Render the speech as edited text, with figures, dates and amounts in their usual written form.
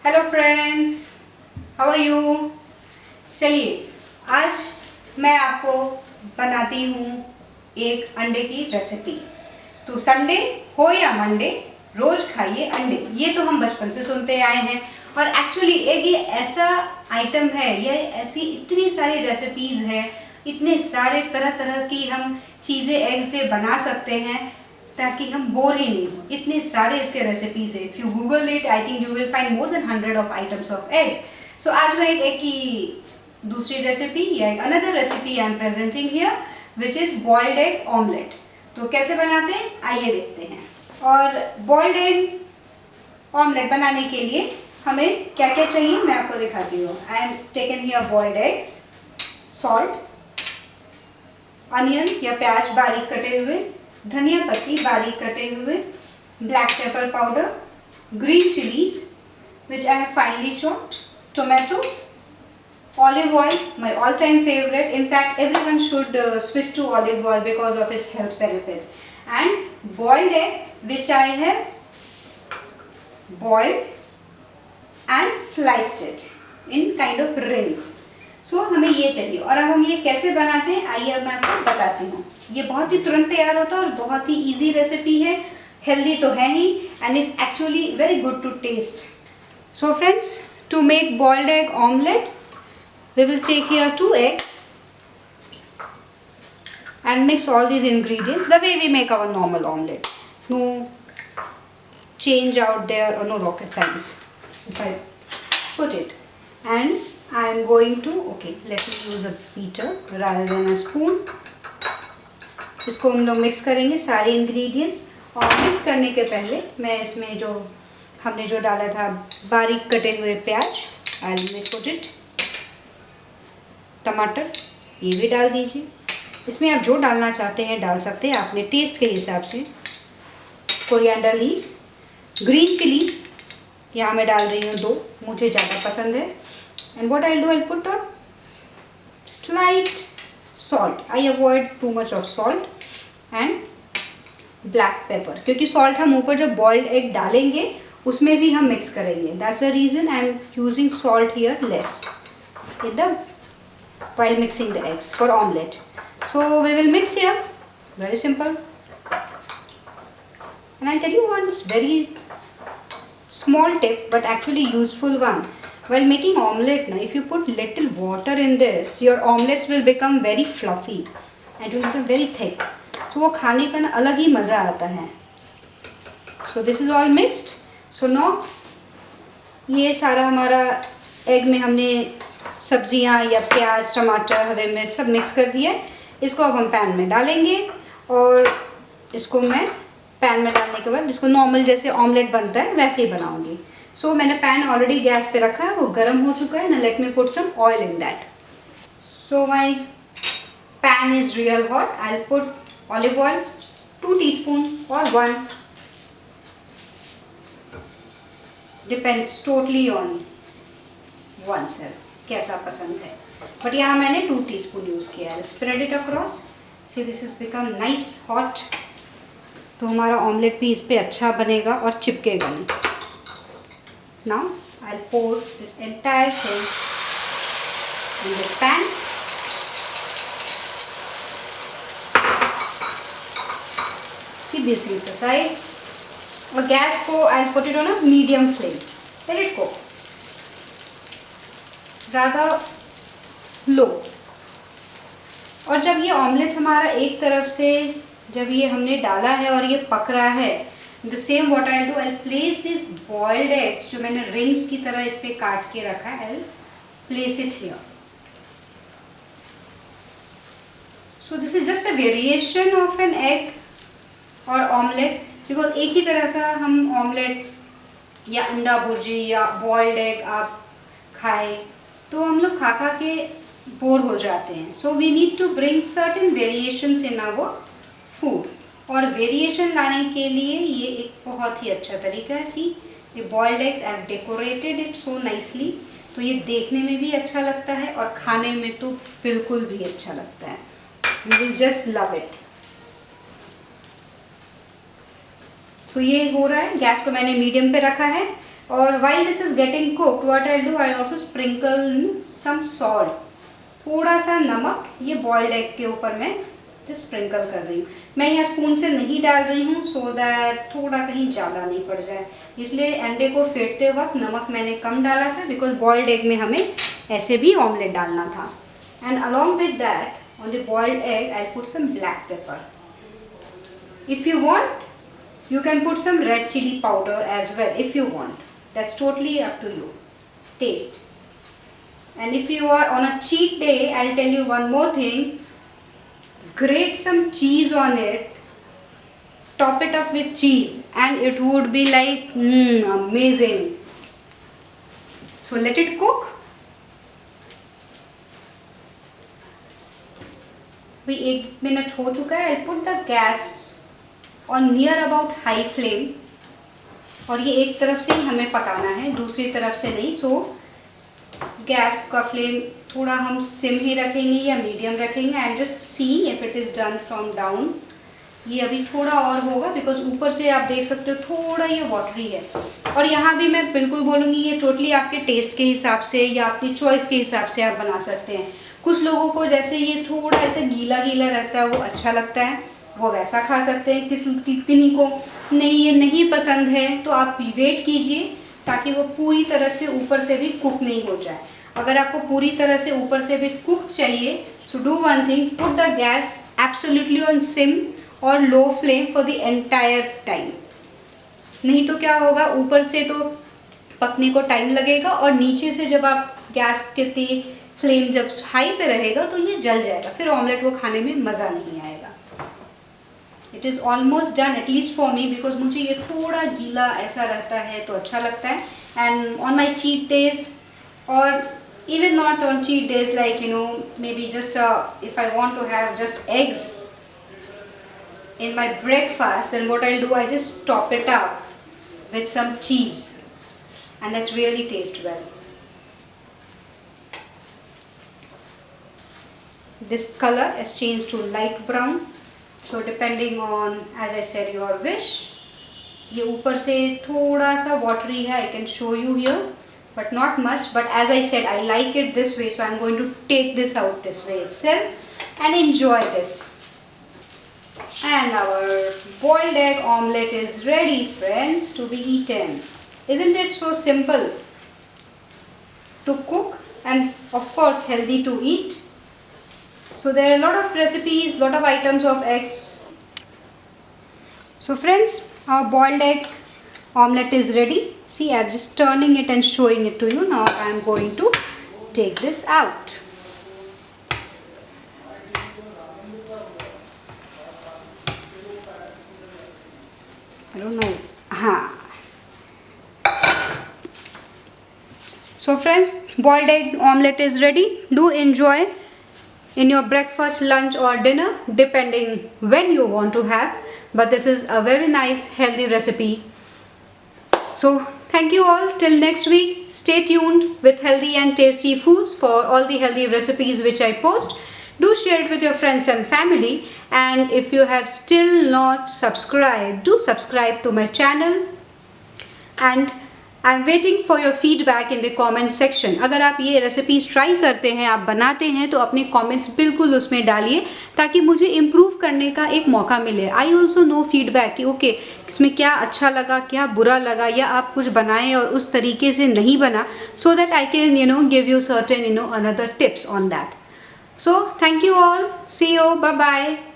Hello friends, how are you. चलिए आज मैं आपको बनाती हूँ एक अंडे की रेसिपी। तो संडे हो या मंडे, रोज खाइए अंडे, ये तो हम बचपन से सुनते आए हैं। और एक्चुअली एक ये ऐसा आइटम है, ये ऐसी इतनी सारी रेसिपीज है, इतने सारे तरह तरह की हम चीज़ें एग से बना सकते हैं ताकि हम बोर ही नहीं हो। इतने सारे इसके रेसिपीज है। If you Google it, I think you will find more than 100 of items of egg. So आज मैं एक एग की दूसरी रेसिपी या एक another recipe I am presenting here, which is boiled egg omelette. तो कैसे बनाते हैं आइए देखते हैं। और बॉइल्ड एग ऑमलेट बनाने के लिए हमें क्या क्या चाहिए मैं आपको दिखाती हूँ। I am taken here boiled eggs, salt, onion या प्याज बारीक कटे हुए, धनिया पत्ती बारीक कटे हुए, black pepper powder, green chillies which I have finely chopped, tomatoes, olive oil, my all-time favorite. In fact, everyone should switch to olive oil because of its health benefits. And boiled egg which I have boiled and sliced it in kind of rings. सो हमें ये चाहिए। और अब हम ये कैसे बनाते हैं आइए अब मैं आपको बताती हूँ। ये बहुत ही तुरंत तैयार होता है और बहुत ही इजी रेसिपी है, हेल्दी तो है ही and is actually very good to taste. So friends, to make boiled egg omelette we will take here 2 eggs and mix all these ingredients the way we make our normal omelette. No change out there or no rocket science if I put it. And I am going to, okay, let me use a beater rather than a spoon. इसको हम लोग mix करेंगे सारे ingredients. और mix करने के पहले मैं इसमें जो हमने जो डाला था बारीक कटे हुए प्याज, आई विल पुट इट, टमाटर ये भी डाल दीजिए। इसमें आप जो डालना चाहते हैं डाल सकते हैं अपने टेस्ट के हिसाब से। कोरिएंडर लीव्स, ग्रीन चिलीज यहाँ मैं डाल रही हूँ 2, मुझे ज़्यादा पसंद है। And what I do, I put a slight salt, I avoid too much of salt and black pepper, क्योंकि सॉल्ट हम ऊपर जब बॉइल्ड एग डालेंगे उसमें भी हम मिक्स करेंगे। That's the reason I am using salt here less in the while mixing the eggs for omelette. So we will mix here, very simple. And I'll tell you one very small tip but actually useful one. While making omelette now, if you put little water in this, your omelets will become very fluffy and it will become very thick. So वो खाने का ना अलग ही मज़ा आता है। So this is all mixed. So now ये सारा हमारा एग में हमने सब्जियां या प्याज, टमाटर, हरे मिर्च सब मिक्स कर दिया है। इसको अब हम पैन में डालेंगे और इसको मैं पैन में डालने के बाद इसको नॉर्मल जैसे ऑमलेट बनता है वैसे ही बनाऊंगी। सो मैंने पैन ऑलरेडी गैस पे रखा है, वो गर्म हो चुका है ना। Let me put some oil in that. So my pan is real hot. I will put olive oil 2 teaspoon और 1, depends totally on one self कैसा पसंद है, बट यहाँ मैंने 2 टीस्पून यूज़ किया है। Spread it across, see this is become nice hot. तो हमारा ऑमलेट भी इस पर अच्छा बनेगा और चिपकेगा नहीं। Now I pour this entire thing in this pan. Keep this things aside और गैस को I put it on a medium flame. Let it cook ज़्यादा लो। और जब ये ऑमलेट हमारा एक तरफ से जब ये हमने डाला है और ये पक रहा है, the same what I do, I place this boiled eggs जो मैंने रिंग्स की तरह इस पे काट के रखा है, I place it here. So this is just a variation of an egg और ऑमलेट, बिकॉज एक ही तरह का हम ऑमलेट या अंडा भुर्जी या बॉइल्ड एग आप खाए तो हम लोग खा खा के बोर हो जाते हैं। So we need to bring certain variations in our food. और वेरिएशन लाने के लिए ये एक बहुत ही अच्छा तरीका है। सी ये boiled eggs, I have decorated it so nicely. तो ये देखने में भी अच्छा लगता है और खाने में तो बिल्कुल भी अच्छा लगता है। You will just love it. तो ये हो रहा है, गैस को मैंने मीडियम पे रखा है। और while this is getting cooked, what I'll do, I'll also sprinkle some salt. थोड़ा सा नमक ये बॉइल्ड एग के ऊपर मैं जस्ट स्प्रिंकल कर रही हूँ। मैं यहाँ स्पून से नहीं डाल रही हूँ सो दैट थोड़ा कहीं ज़्यादा नहीं पड़ जाए, इसलिए अंडे को फेंटते वक्त नमक मैंने कम डाला था, बिकॉज बॉइल्ड एग में हमें ऐसे भी ऑमलेट डालना था। And along with that on the boiled egg I put some black pepper. If you want you can put some red chili powder as well if you want. That's totally up to you. Taste. And if you are on a cheat day, I'll tell you one more thing. Grate some cheese on it. Top it up with cheese and it would be like amazing. So let it cook. अभी 1 minute हो चुका है। I'll put the gas और near about high flame, और ये एक तरफ से ही हमें पकाना है, दूसरी तरफ से नहीं। सो गैस का फ्लेम थोड़ा हम सिम ही रखेंगे या मीडियम रखेंगे। I am just see if it is done from down. ये अभी थोड़ा और होगा बिकॉज ऊपर से आप देख सकते हो थोड़ा ये वाटरी है। और यहाँ भी मैं बिल्कुल बोलूँगी ये टोटली आपके टेस्ट के हिसाब से या अपनी चॉइस के हिसाब से आप बना सकते हैं। कुछ लोगों को जैसे ये थोड़ा ऐसे गीला गीला रहता है वो अच्छा लगता है, वो वैसा खा सकते हैं। किन्हीं को नहीं ये नहीं पसंद है तो आप वेट कीजिए ताकि वो पूरी तरह से ऊपर से भी कुक नहीं हो जाए। अगर आपको पूरी तरह से ऊपर से भी कुक चाहिए so do one thing, put the gas absolutely on sim और low flame for the entire time. नहीं तो क्या होगा, ऊपर से तो पकने को टाइम लगेगा और नीचे से जब आप गैस के फ्लेम जब हाई पे रहेगा तो ये जल जाएगा, फिर ऑमलेट को खाने में मज़ा नहीं आएगा। It is almost done at least for me, because मुझे ये थोड़ा गीला ऐसा रहता है तो अच्छा लगता है। And on my cheat days और even not on cheat days like you know maybe just if I want to have just eggs in my breakfast, then what I'll do, I just top it up with some cheese and that really tastes well. This color has changed to light brown, so depending on, as I said, your wish. ये ऊपर से थोड़ा सा watery है, I can show you here, but not much. But as I said, I like it this way, so I'm going to take this out this way itself and enjoy this. And our boiled egg omelette is ready, friends, to be eaten. Isn't it so simple to cook and of course healthy to eat? So there are a lot of recipes, lot of items of eggs. So friends, our boiled egg omelette is ready. See, I'm just turning it and showing it to you. Now I'm going to take this out. I don't know. So friends, boiled egg omelette is ready. Do enjoy in your breakfast, lunch or dinner, depending when you want to have. But this is a very nice healthy recipe. So thank you all. Till next week, stay tuned with healthy and tasty foods for all the healthy recipes which I post. Do share it with your friends and family, and if you have still not subscribed, do subscribe to my channel, and I'm waiting for your feedback in the comment section. अगर आप ये recipes try करते हैं, आप बनाते हैं तो अपने कमेंट्स बिल्कुल उसमें डालिए ताकि मुझे इम्प्रूव करने का एक मौका मिले। आई ऑल्सो नो फीडबैक कि ओके इसमें क्या अच्छा लगा, क्या बुरा लगा, या आप कुछ बनाएं और उस तरीके से नहीं बना, so that I can give you certain another tips on that. So thank you all. See you. Bye bye.